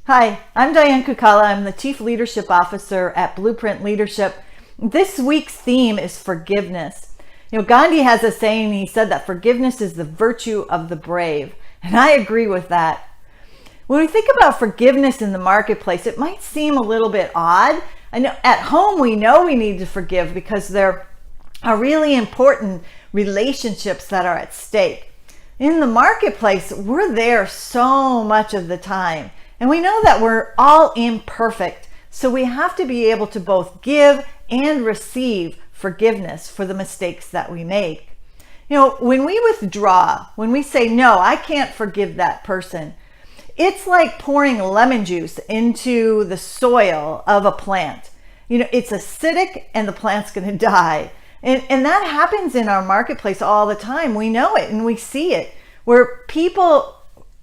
Hi, I'm Diane. I'm the Chief Leadership Officer at Blueprint Leadership. This week's theme is forgiveness. Gandhi has a saying. He said that forgiveness is the virtue of the brave, and I agree with that. When we think about forgiveness in the marketplace, it might seem a little bit odd. I know at home we know we need to forgive because there are really important relationships that are at stake. In the marketplace, we're there so much of the time. And we know that we're all imperfect, so we have to be able to both give and receive forgiveness for the mistakes that we make. When we withdraw, when we say, no, I can't forgive that person, it's like pouring lemon juice into the soil of a plant. It's acidic and the plant's going to die. And that happens in our marketplace all the time. We know it and we see it, where people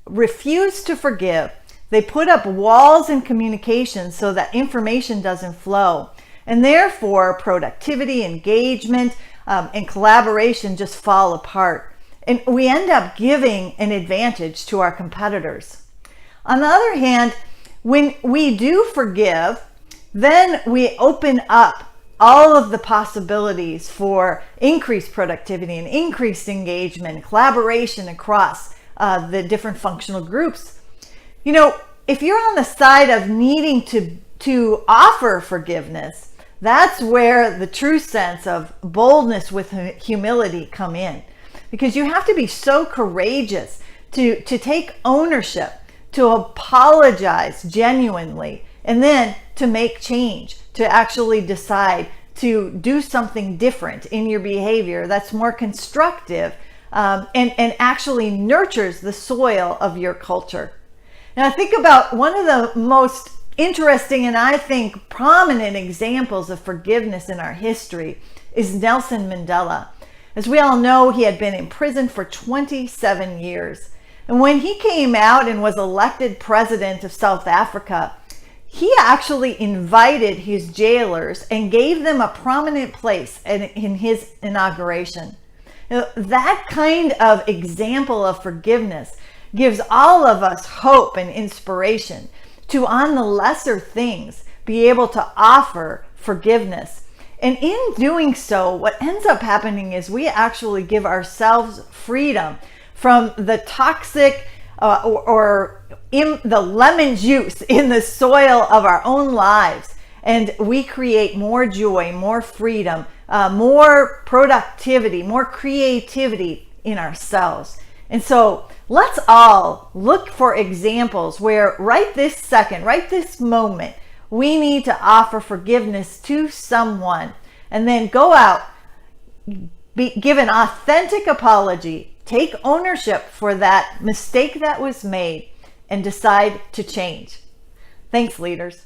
refuse to forgive. They put up walls in communication so that information doesn't flow. And therefore, productivity, engagement, and collaboration just fall apart. And we end up giving an advantage to our competitors. On the other hand, when we do forgive, then we open up all of the possibilities for increased productivity and increased engagement, collaboration across the different functional groups. If you're on the side of needing to offer forgiveness, that's where the true sense of boldness with humility come in. Because you have to be so courageous to take ownership, to apologize genuinely, and then to make change, to actually decide to do something different in your behavior that's more constructive and actually nurtures the soil of your culture. Now, think about one of the most interesting and I think prominent examples of forgiveness in our history is Nelson Mandela. As we all know, he had been in prison for 27 years. And when he came out and was elected president of South Africa, he actually invited his jailers and gave them a prominent place in his inauguration. That kind of example of forgiveness gives all of us hope and inspiration to, on the lesser things, be able to offer forgiveness. And in doing so, what ends up happening is we actually give ourselves freedom from the toxic or in the lemon juice in the soil of our own lives. And we create more joy, more freedom, more productivity, more creativity in ourselves. And so let's all look for examples where right this second, right this moment, we need to offer forgiveness to someone and then go out, give an authentic apology, take ownership for that mistake that was made, and decide to change. Thanks, leaders.